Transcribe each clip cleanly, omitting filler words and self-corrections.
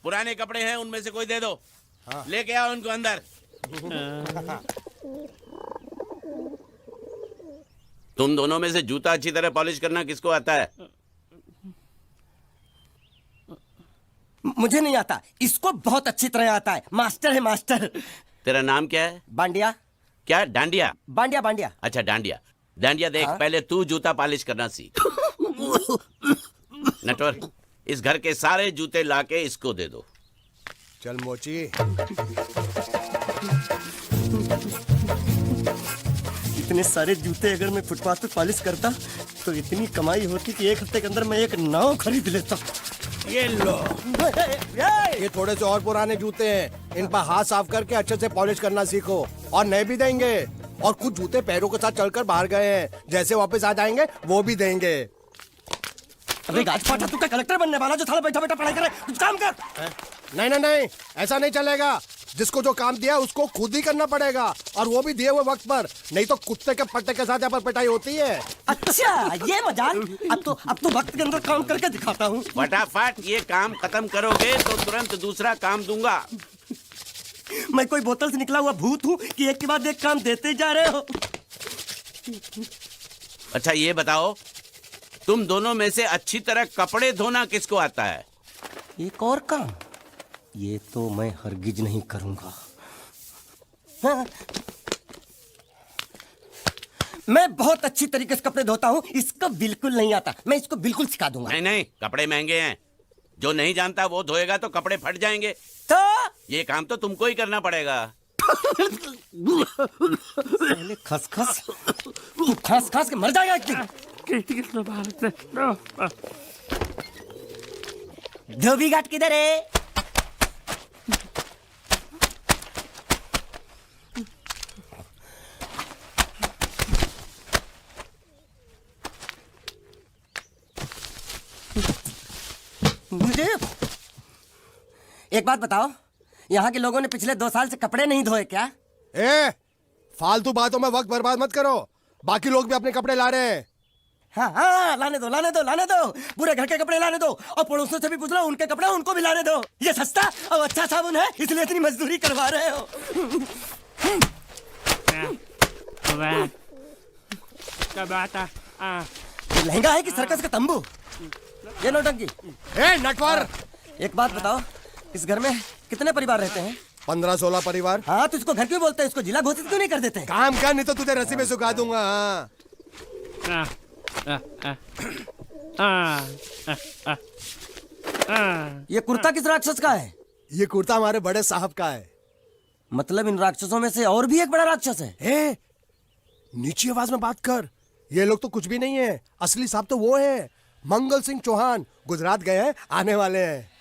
पुराने कपड़े हैं, उनमें से कोई दे दो। हाँ। लेके आओ उनको अंदर। तुम दोनों में से जूता अच्छी तरह पॉलिश करना किसको आता है? मुझे नहीं आता, इसको बहुत अच्छी तरह आता है। मास्टर है मास्टर। तेरा नाम क्या है? बांडिया। क्या? डांडिया? बांडिया बांडिया। अच्छा डांडिया। डांडिया देख, हाँ? पहले तू जूता पॉलिश करना सीख। नटवर, इस घर के सारे जूते लाके इसको दे दो। चल मोची। इतने सारे जूते अगर मैं फुटपाथ पे पॉलिश करता तो इतनी कमाई होती कि 1 हफ्ते के अंदर मैं एक नाव खरीद लेता। ये लो, ये थोड़े से और पुराने जूते हैं, इन पर हाथ साफ करके अच्छे से पॉलिश करना सीखो। और नए भी देंगे, और कुछ जूते पैरों के साथ चलकर बाहर गए हैं, जैसे वापस आ जाएंगे वो भी देंगे। अबे गाज पाटा, तू क्या कलेक्टर बनने वाला जो थाला बैठा बैठा पढ़ाई करे? कुछ काम कर। नहीं नहीं नहीं, ऐसा नहीं चलेगा। जिसको जो काम दिया उसको खुद ही करना पड़ेगा, और वो भी दिए हुए वक्त पर, नहीं तो कुत्ते के पट्टे के साथ यहाँ पर पिटाई होती है। अच्छा ये मजाक। अब तो वक्त के अंदर काम करके दिखाता हूँ। फटाफट ये काम खत्म करोगे तो तुरंत दूसरा काम दूंगा। मैं कोई बोतल से निकला हुआ भूत हूँ कि एक के बाद एक काम देते जा रहे हो? अच्छा ये बताओ, तुम दोनों में से अच्छी तरह कपड़े धोना किसको आता है? एक और काम, ये तो मैं हरगिज नहीं करूंगा। हाँ। मैं बहुत अच्छी तरीके से कपड़े धोता हूँ, इसको बिल्कुल नहीं आता। मैं इसको बिल्कुल सिखा दूंगा। नहीं नहीं, कपड़े महंगे हैं, जो नहीं जानता वो धोएगा तो कपड़े फट जाएंगे। तो ये काम तो तुमको ही करना पड़ेगा। पहले खसखस, तू खस खस के मर जाएगा एक दिन। धोबी घाट किधर है? मुझे एक बात बताओ, यहाँ के लोगों ने पिछले 2 साल से कपड़े नहीं धोए क्या? फालतू बातों में वक्त बर्बाद मत करो, बाकी लोग भी अपने कपड़े ला रहे हैं। हाँ हाँ, लाने दो लाने दो लाने दो, पूरे घर के कपड़े लाने दो, और पड़ोसियों से भी पूछ लो, उनके कपड़े उनको भी लाने दो। ये सस्ता और अच्छा साबुन है, इसलिए इतनी मजदूरी करवा रहे हो। लहंगा है कि सर्कस का तंबू? ये नौटंकी। नटवर, एक बात बताओ, इस घर में कितने परिवार रहते हैं? 15-16 परिवार। हाँ, तो इसको घर क्यों बोलते हैं? इसको जिला घोषित क्यों नहीं कर देते? काम कर, नहीं तो तुझे रस्सी में सुखा दूंगा। ये कुर्ता किस राक्षस का है? ये कुर्ता हमारे बड़े साहब का है। मतलब इन राक्षसों में से और भी एक बड़ा राक्षस है? नीची आवाज में बात कर, ये लोग तो कुछ भी नहीं है, असली साहब तो वो है, मंगल सिंह चौहान। गुजरात गए हैं, आने वाले हैं।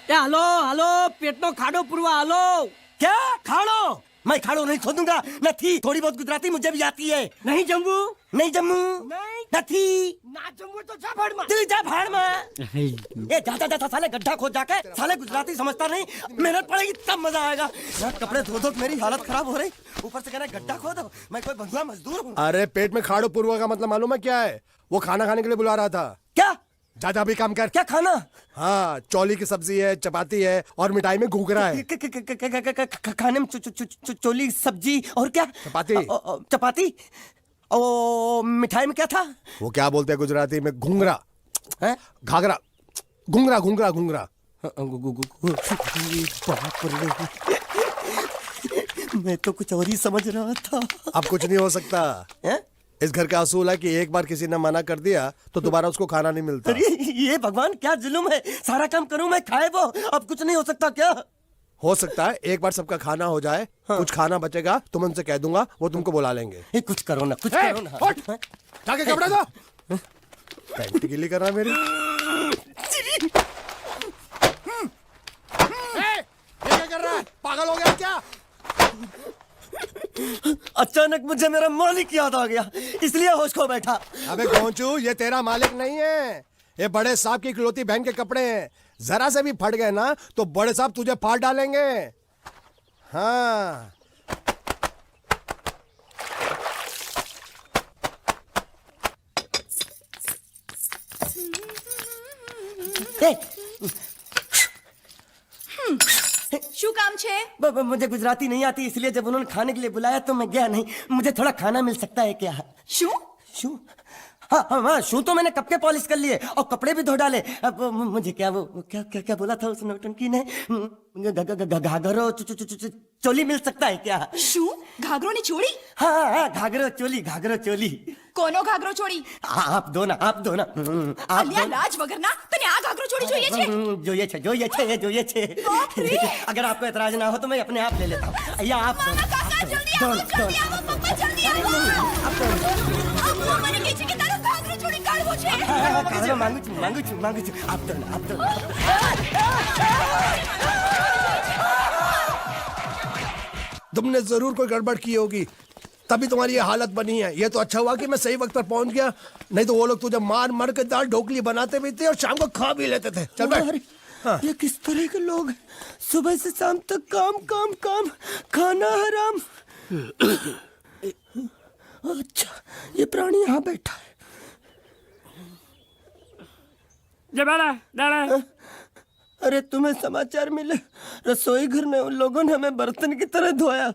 हेलो हेलो, पेट नो खाड़ो पुरवा। हेलो, क्या खाड़ो? मैं खाड़ो नहीं खोदूंगा। न थी, थोड़ी बहुत गुजराती मुझे भी आती है। नहीं जम्मू, नहीं जम्मू, नहीं थी ना जम्मू तो जा भाड़ में। तू जा भाड़ में। ये जाता जाता साले गड्ढा खोद जाके, साले गुजराती समझता नहीं, मेहनत पड़ेगी तब मजा आएगा। यार कपड़े धो धो मेरी हालत खराब हो रही, ऊपर से कह रहा है गड्ढा खोदो। मैं कोई बंधुआ मजदूर हूँ? अरे पेट में खाड़ो पुरवा का मतलब मालूम है क्या है? वो खाना खाने के लिए बुला रहा था। क्या? जा भी काम कर। क्या खाना? हाँ, चौली की सब्जी है, चपाती है, और मिठाई में घूघरा है। खाने में चोली सब्जी और क्या? चपाती। चपाती। ओ मिठाई में क्या था? वो क्या बोलते हैं गुजराती में? घूंघरा है? घाघरा, घूंघरा घूंघरा घूंघरा। बाप रे, मैं तो कुछ और ही समझ रहा था। अब कुछ नहीं हो सकता है? इस घर का असूल है कि एक बार किसी ने मना कर दिया तो दोबारा उसको खाना नहीं मिलता। अरे ये भगवान क्या जुल्म है, सारा काम करूं मैं, खाए वो। अब कुछ नहीं हो सकता क्या? हो सकता है एक बार सबका खाना हो जाए। हाँ। कुछ खाना बचेगा तो मैं उनसे कह दूंगा, वो तुमको बुला लेंगे। कुछ करो ना, कुछ करो ना। जाके कपड़े दो। पैंट गिली कर रहा मेरी। ये क्या कर रहा है? पागल हो गया क्या? अचानक मुझे मेरा मालिक याद आ गया, इसलिए होश खो बैठा। अबे गोंचू, ये तेरा मालिक नहीं है, ये बड़े साहब की इकलौती बहन के कपड़े हैं। जरा से भी फट गए ना तो बड़े साहब तुझे फाड़ डालेंगे। हाँ, શું કામ છે? मुझे गुजराती नहीं आती, इसलिए जब उन्होंने खाने के लिए बुलाया तो मैं गया नहीं। मुझे थोड़ा खाना मिल सकता है क्या? શું? शू? हाँ हाँ हाँ, शू तो मैंने कब के पॉलिश कर लिए और कपड़े भी धो डाले। अब मुझे क्या वो क्या क्या क्या बोला था उस नौटंकी ने? घाघरो चोली मिल सकता है क्या? શું? ઘાઘરોની ચોળી? हाँ हाँ, घाघरो चोली। કોનો ઘાઘરો ચોળી? आप दो ना आप दो ना। आप અલ્યા લાજ વગરના તને આ ઘાઘરો ચોળી જોઈએ છે? જોઈએ છે। अगर आपको एतराज ना हो तो मैं अपने आप ले लेता हूँ। या आप दो ना, કાકા જલ્દી दो આવો, ना, दो જલ્દી ना। આવો, પપ્પા જલ્દી આવો. અમ્મા મને કહે છે કે તારો ઘાઘરો ચોળી કાઢવો છે. खाना मांगू छू। आप दो ना। तुमने जरूर कोई गड़बड़ की होगी, तभी तुम्हारी ये हालत बनी है। ये तो अच्छा हुआ कि मैं सही वक्त पर पहुंच गया, नहीं तो वो लोग तुझे मार के दाल ढोकली बनाते भी थे और शाम को खा भी लेते थे। चल बैठ। हाँ। ये किस तरह के लोग हैं? सुबह से शाम तक काम, खाना हराम। अच्छा, ये प्राणी यहाँ बैठा है। अरे तुम्हें समाचार मिले? रसोई घर में उन लोगों ने हमें बर्तन की तरह धोया।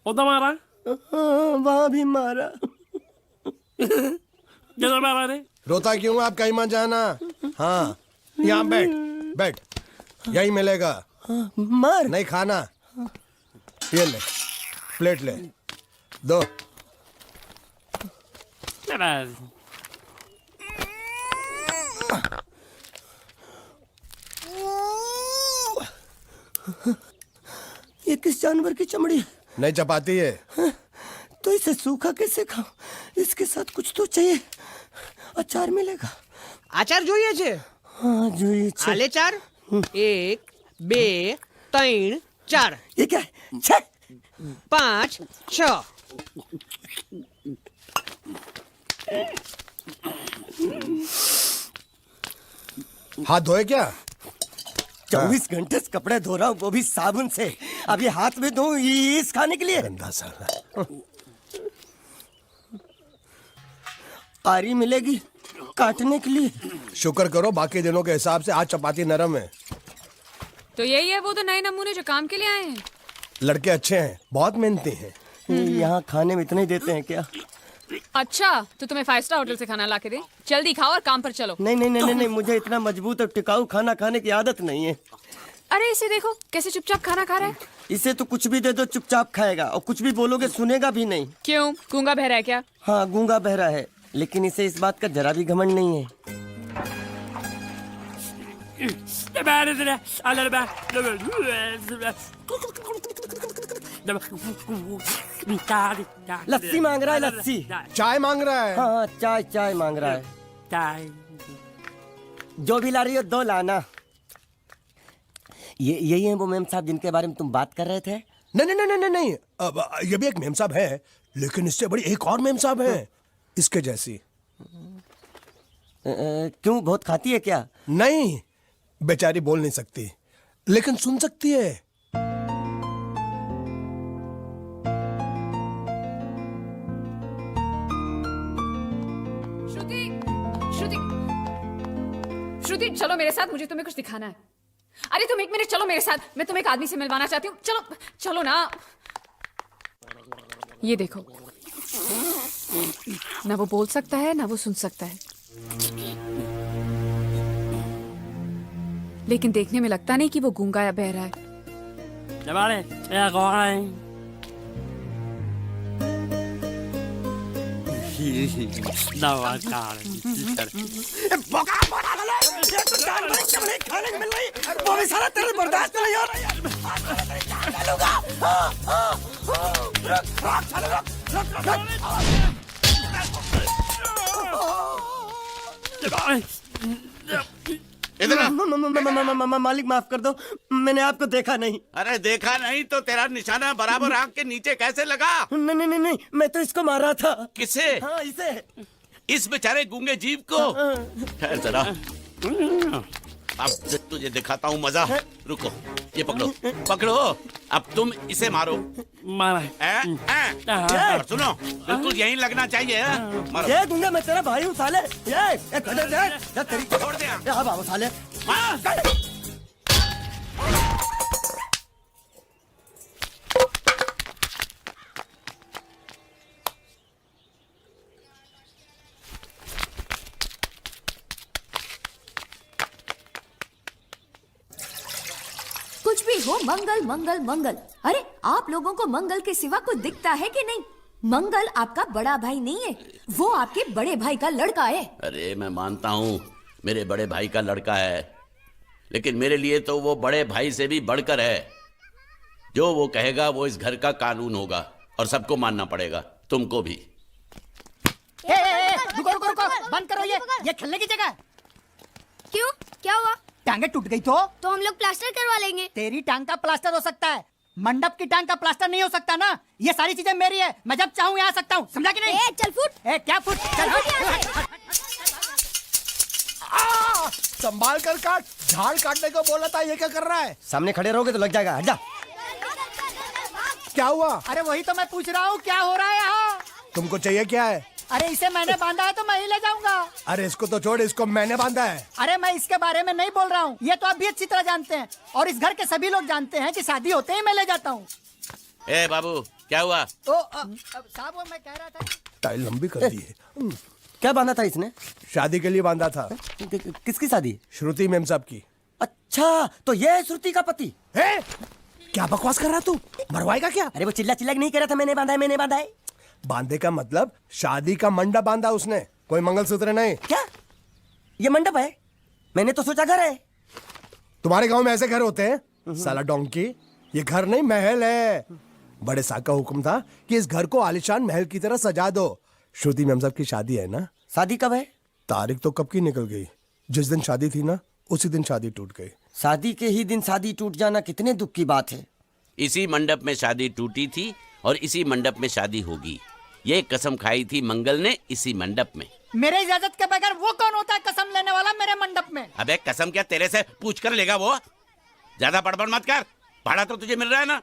मारा? वहाँ भी मारा। मारा रे? रोता क्यों? आप कहीं मत जाना। हाँ, यहाँ बैठ, यही मिलेगा। मार? नहीं खाना, ये ले, प्लेट ले, दो। ये किस जानवर की चमड़ी है? नहीं चपाती है। तो इसे सूखा कैसे खाऊं? इसके साथ कुछ तो चाहिए। अचार मिलेगा? આચાર જોઈએ છે? हाँ જોઈએ છે। આલે ચાર 1 2 3 4 ये क्या है? 6 5 6 हाथ धोए क्या? 24 घंटे से कपड़े धो रहा हूँ, वो भी साबुन से। अब ये हाथ में धो इस खाने के लिए? गंदा साला। आरी मिलेगी काटने के लिए? शुक्र करो बाकी दिनों के हिसाब से आज चपाती नरम है। तो यही है वो तो नए नमूने जो काम के लिए आए हैं। लड़के अच्छे हैं, बहुत मेहनती हैं। यहाँ खाने में इतने देते हैं क्या? अच्छा तो तुम्हें 5 स्टार होटल से खाना ला के दे? जल्दी खाओ और काम पर चलो। नहीं, मुझे इतना मजबूत और टिकाऊ खाना खाने की आदत नहीं है। अरे इसे देखो कैसे चुपचाप खाना खा रहा है। इसे तो कुछ भी दे दो चुपचाप खाएगा, और कुछ भी बोलोगे सुनेगा भी नहीं। क्यों, गूंगा बहरा है क्या? हाँ गूंगा बहरा है, लेकिन इसे इस बात का जरा भी घमंड नहीं है। लस्सी मांग रहा है, लस्सी। चाय मांग रहा है। हाँ चाय मांग रहा है। जो भी ला रही हो 2 लाना। यही है वो मेम साहब जिनके बारे में तुम बात कर रहे थे? नहीं। अब ये भी एक मेम साहब है, लेकिन इससे बड़ी एक और मेम साहब है इसके जैसी। क्यों, बहुत खाती है क्या? नहीं, बेचारी बोल नहीं सकती, लेकिन सुन सकती है। श्रुति चलो मेरे साथ, मुझे तुम्हें कुछ दिखाना है। अरे तुम 1 मिनट चलो मेरे साथ, मैं तुम्हें एक आदमी से मिलवाना चाहती हूँ। चलो ना। ये देखो, ना वो बोल सकता है ना वो सुन सकता है, लेकिन देखने में लगता नहीं कि वो गूंगा या बहरा है। वो भी सारा तेरे बर्दाश्त नहीं हो रहा मालिक माफ कर दो, मैंने आपको देखा नहीं। अरे देखा नहीं तो तेरा निशाना बराबर आंख के नीचे कैसे लगा? नहीं, मैं तो इसको मारा था। किसे? हाँ इसे। इस बेचारे गूंगे जीव को? ठहर जरा। अब तुझे दिखाता हूँ मजा। रुको, ये पकड़ो पकड़ो। अब तुम इसे मारो। मारा और सुनो, बिल्कुल यहीं लगना चाहिए। मारो। ये दूंगा मैं, तेरा भाई हूँ साले। ये गधे दे, ये तेरी छोड़ दे। हाँ बाबू साले। कुछ भी हो, मंगल मंगल मंगल। अरे आप लोगों को मंगल के सिवा कुछ दिखता है कि नहीं? मंगल आपका बड़ा भाई नहीं है, वो आपके बड़े भाई का लड़का है। अरे मैं मानता हूँ मेरे बड़े भाई का लड़का है, लेकिन मेरे लिए तो वो बड़े भाई से भी बढ़कर है। जो वो कहेगा वो इस घर का कानून होगा और सबको मानना पड़ेगा, तुमको भी। रुको रुको रुको, बंद करो ये खेलने की जगह। क्यों, क्या हुआ? टांगे टूट गई तो हम लोग प्लास्टर करवा लेंगे। तेरी टांग का प्लास्टर हो सकता है, मंडप की टांग का प्लास्टर नहीं हो सकता ना। ये सारी चीजें मेरी है, मैं जब चाहूँ यहाँ आ सकता हूँ, समझा कि नहीं? चल फुट। क्या फुट? चल संभाल कर काट, झाड़ काटने को बोला था, ये क्या कर रहा है? सामने खड़े रहोगे तो लग जाएगा, हट जा। क्या हुआ? अरे वही तो मैं पूछ रहा हूँ, क्या हो रहा है यहाँ? तुमको चाहिए क्या है? अरे इसे मैंने बांधा है तो मैं ही ले जाऊंगा। अरे इसको तो छोड़, इसको मैंने बांधा है। अरे मैं इसके बारे में नहीं बोल रहा हूँ, ये तो आप भी अच्छी तरह जानते हैं और इस घर के सभी लोग जानते हैं कि शादी होते ही मैं ले जाता हूँ। ए बाबू, क्या हुआ? तो साहब वो मैं कह रहा था। टाइल लंबी कर दी है। क्या बांधा था इसने? शादी के लिए बांधा था। किसकी शादी? श्रुति मेम साहब की। अच्छा, तो ये है श्रुति का पति? है? क्या बकवास कर रहा तू? मरवाएगा क्या? अरे वो चिल्ला चिल्ला के नहीं कह रहा था मैंने बांधा है, मैंने बांधा है। बांधे का मतलब शादी का मंडप बांधा उसने, कोई मंगलसूत्र नहीं। क्या ये मंडप है? मैंने तो सोचा घर है। तुम्हारे गांव में ऐसे घर होते हैं? साला डोंकी, ये घर नहीं महल है। बड़े साहब का हुक्म था कि इस घर को आलीशान महल की तरह सजा दो। श्रुति मेम साहब की शादी है ना? शादी कब है? तारीख तो कब की निकल गई। जिस दिन शादी थी ना, उसी दिन शादी टूट गई। शादी के ही दिन शादी टूट जाना कितने दुख की बात है। इसी मंडप में शादी टूटी थी और इसी मंडप में शादी होगी। ये कसम खाई थी मंगल ने इसी मंडप में। मेरे इजाजत के बगैर वो कौन होता है कसम लेने वाला मेरे मंडप में? अबे कसम क्या तेरे से पूछ कर लेगा वो? ज्यादा बड़बड़ मत कर, भाड़ा तो तुझे मिल रहा है ना।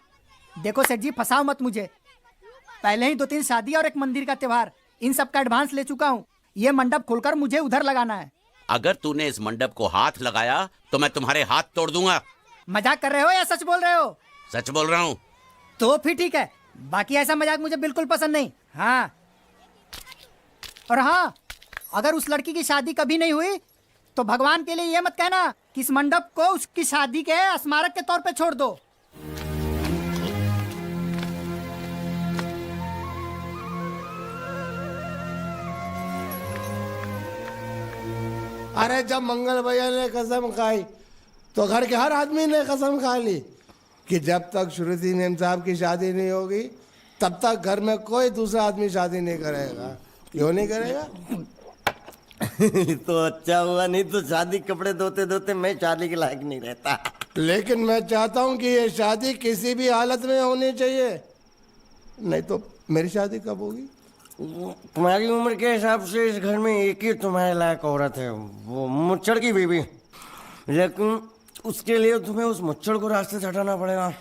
देखो सेठ जी, फंसाओ मत मुझे। पहले ही 2-3 शादी और एक मंदिर का त्योहार, इन सब का एडवांस ले चुका हूँ। ये मंडप खोलकर मुझे उधर लगाना है। अगर तूने इस मंडप को हाथ लगाया तो मैं तुम्हारे हाथ तोड़ दूंगा। मजाक कर रहे हो या सच बोल रहे हो? सच बोल रहा हूँ। तो फिर ठीक है, बाकी ऐसा मजाक मुझे बिल्कुल पसंद नहीं। हाँ, और हाँ, अगर उस लड़की की शादी कभी नहीं हुई तो भगवान के लिए ये मत कहना कि इस मंडप को उसकी शादी के स्मारक के तौर पे छोड़ दो। अरे जब मंगल भैया ने कसम खाई तो घर के हर आदमी ने कसम खा ली कि जब तक श्रुति मेम साहब की शादी नहीं होगी तब तक घर में कोई दूसरा आदमी शादी नहीं करेगा। क्यों नहीं करेगा? तो अच्छा हुआ, नहीं तो शादी कपड़े धोते धोते मैं शादी के लायक नहीं रहता। लेकिन मैं चाहता हूँ कि ये शादी किसी भी हालत में होनी चाहिए, नहीं तो मेरी शादी कब होगी? तुम्हारी उम्र के हिसाब से इस घर में एक ही तुम्हारे लायक औरत है, वो मुच्छड़ की बीवी। लेकिन उसके लिए तुम्हें उस मुच्छड़ को रास्ते से हटाना पड़ेगा।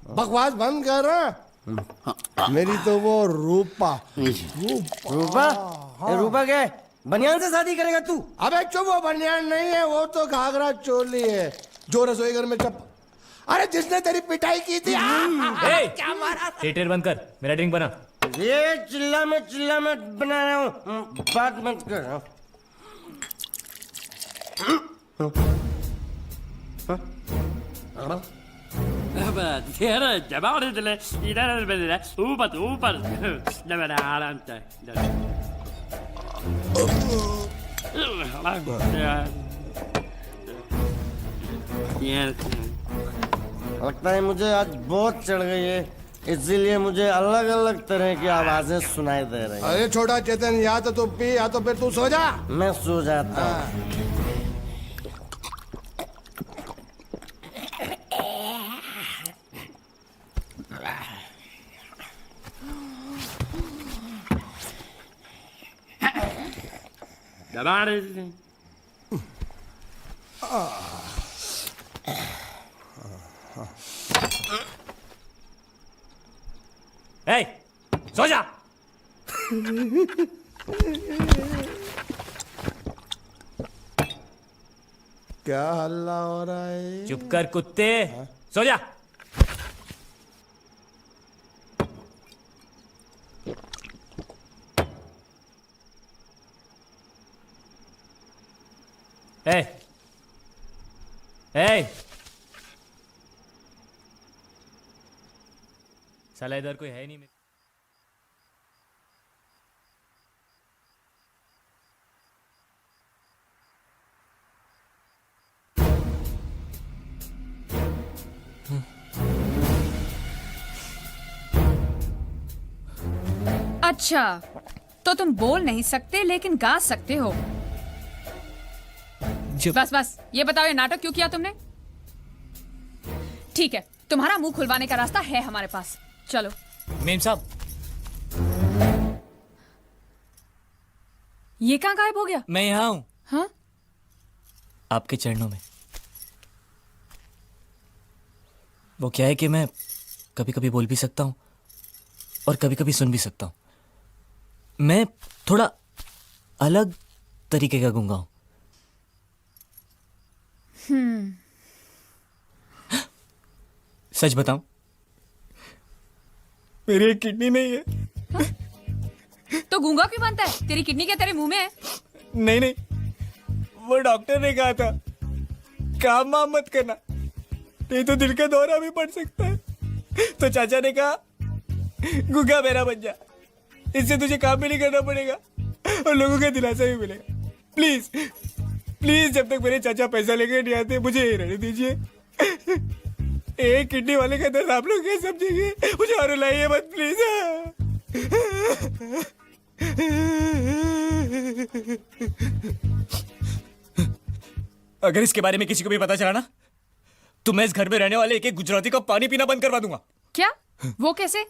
बकवास बंद कर रहा। मेरी तो वो रूपा। रूपा? रूपा क्या है? बनियान से शादी करेगा तू? अबे चुप, वो बनियान नहीं है, वो तो घाघरा चोली है जो रसोई घर में चप। अरे जिसने तेरी पिटाई की थी। क्या मारा? थिएटर बंद कर, मेरा ड्रिंक बना। ये चिल्ला में बना रहा हूँ, बात मत कर। लगता है मुझे आज बहुत चढ़ गई है, इसीलिए मुझे अलग अलग तरह की आवाजें सुनाई दे रही हैं। अरे छोटा चेतन, या तो तू पी या तो फिर तू सो जा। मैं सो जाता हूँ। ए, सो जा। क्या हल्ला हो रहा है? चुप कर कुत्ते, सो जा। ए, ए, साला इधर कोई है नहीं। अच्छा, तो तुम बोल नहीं सकते लेकिन गा सकते हो। बस बस, ये बताओ ये नाटक क्यों किया तुमने? ठीक है, तुम्हारा मुंह खुलवाने का रास्ता है हमारे पास। चलो। मेम साहब, ये कहाँ गायब हो गया? मैं यहाँ हूँ। हाँ? आपके चरणों में। वो क्या है कि मैं कभी कभी बोल भी सकता हूँ और कभी कभी सुन भी सकता हूँ। मैं थोड़ा अलग तरीके का गूंगा हूँ। सच बताऊं, मेरी एक किडनी नहीं है। तो गूंगा क्यों बनता है? तेरी किडनी क्या तेरे मुंह में है? नहीं नहीं, वो डॉक्टर ने कहा था काम वाम मत करना, नहीं तो दिल का दौरा भी पड़ सकता है। तो चाचा ने कहा गूंगा मेरा बन जा, इससे तुझे काम भी नहीं करना पड़ेगा और लोगों का दिलासा भी मिलेगा। प्लीज प्लीज, जब तक मेरे चाचा पैसा लेके नहीं आते मुझे यही रहने दीजिए। एक किडनी वाले का दर्द आप लोग कैसे समझेंगे? मुझे और रुलाइए मत प्लीज। अगर इसके बारे में किसी को भी पता चला ना, तो मैं इस घर में रहने वाले एक एक गुजराती का पानी पीना बंद करवा दूंगा। क्या? वो कैसे?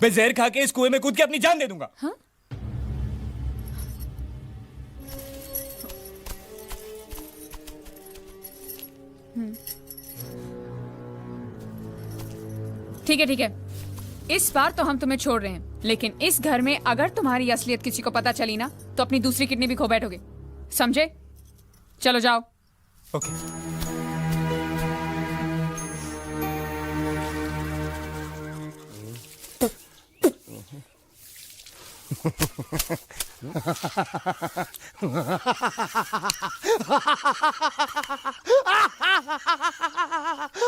मैं जहर खा के इस कुएं में कूद के अपनी जान दे दूंगा। हाँ? ठीक है ठीक है, इस बार तो हम तुम्हें छोड़ रहे हैं, लेकिन इस घर में अगर तुम्हारी असलियत किसी को पता चली ना, तो अपनी दूसरी किडनी भी खो बैठोगे। समझे? चलो जाओ। ओके।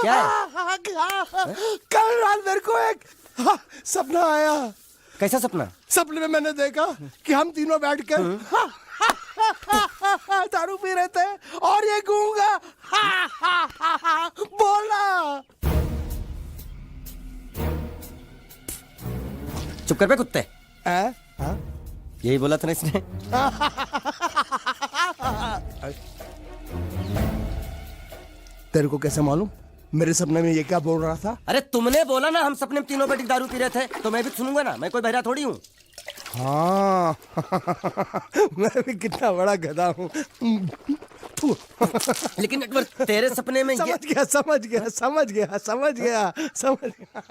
क्या है? कल रात मेरे को एक सपना आया। कैसा सपना? सपने में मैंने देखा कि हम तीनों बैठ कर दारू पी रहे थे और ये गूंगा बोला। चुप कर बे कुत्ते। हाँ? यही बोला था ना इसने। तेरे को कैसे मालूम मेरे सपने में ये क्या बोल रहा था? अरे तुमने बोला ना हम सपने में तीनों बैठ के दारू पी रहे थे, तो मैं भी सुनूंगा ना। मैं कोई बहरा थोड़ी हूँ। हाँ। मैं भी कितना बड़ा गधा हूँ। लेकिन एक बार तेरे सपने में समझ गया समझ गया समझ गया समझ गया समझ गया।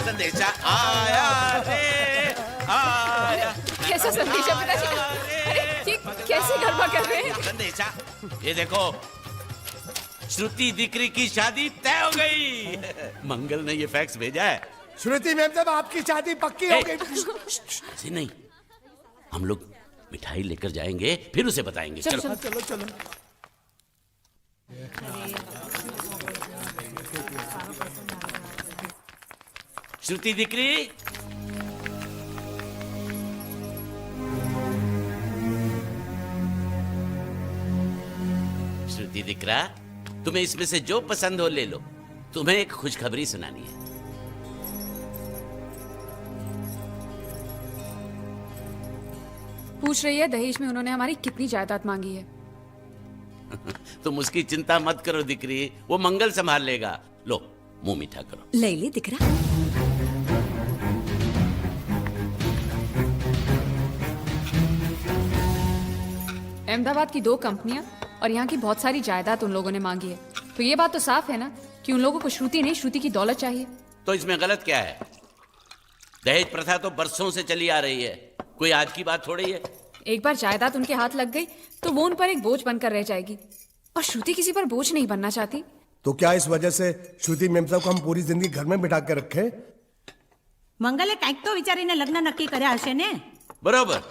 संदेशा आया रे आया। कैसा संदेशा पिताजी का? अरे ये कैसे गरबा कर रहे हैं? संदेशा, ये देखो, श्रुति दिकरी की शादी तय हो गई। मंगल ने ये फैक्स भेजा है। श्रुति मैम, जब आपकी शादी पक्की हो गई। ऐसे नहीं, हम लोग मिठाई लेकर जाएंगे फिर उसे बताएंगे। चलो, चलो चलो चलो। श्रुति दिकरी, श्रुति दिकरा, तुम्हें इसमें से जो पसंद हो ले लो। तुम्हें एक खुशखबरी सुनानी है। पूछ रही है दहेज में उन्होंने हमारी कितनी जायदाद मांगी है। तुम उसकी चिंता मत करो दिकरी, वो मंगल संभाल लेगा। लो मुंह मीठा करो। लैली दिख रहा। अहमदाबाद की 2 कंपनियां और यहाँ की बहुत सारी जायदाद उन लोगों ने मांगी है, तो ये बात तो साफ है ना कि उन लोगों को श्रुति नहीं, श्रुति की दौलत चाहिए। तो इसमें गलत क्या है? दहेज प्रथा तो बरसों से चली आ रही है, कोई आज की बात थोड़ी है। एक बार जायदाद उनके हाथ लग गई तो वो उन पर एक बोझ बनकर रह जाएगी, और श्रुति किसी पर बोझ नहीं बनना चाहती। तो क्या इस वजह से श्रुति मेम साहब को हम पूरी जिंदगी घर में बिठा के रखे? મંગલે કાંઈક તો વિચારીને લગ્ન નક્કી કર્યા હશે ને? बरोबर,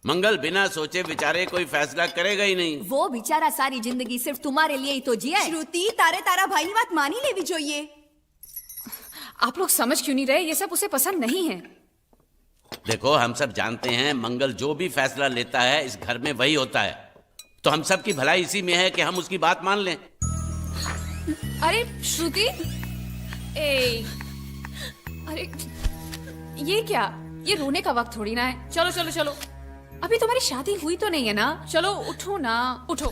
मंगल बिना सोचे विचारे कोई फैसला करेगा ही नहीं। वो बेचारा सारी जिंदगी सिर्फ तुम्हारे लिए ही तो जिया है। श्रुति तारे तारा भाई ની વાત માની લેવી જોઈએ। आप लोग समझ क्यों नहीं रहे? ये सब उसे पसंद नहीं है। देखो हम सब जानते हैं मंगल जो भी फैसला लेता है इस घर में वही होता है, तो हम सब की भलाई इसी में है कि हम उसकी बात मान लें। अरे श्रुति, अरे ये क्या? ये रोने का वक्त थोड़ी ना है। चलो चलो चलो, अभी तुम्हारी शादी हुई तो नहीं है ना? चलो उठो ना, उठो।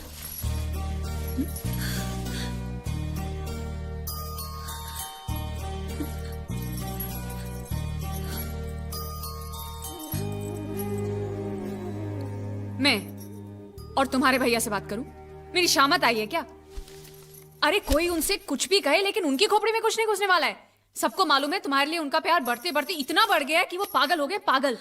मैं और तुम्हारे भैया से बात करूं? मेरी शामत आई है क्या? अरे कोई उनसे कुछ भी कहे, लेकिन उनकी खोपड़ी में कुछ नहीं घुसने वाला है। सबको मालूम है तुम्हारे लिए उनका प्यार बढ़ते बढ़ते इतना बढ़ गया है कि वो पागल हो गए, पागल।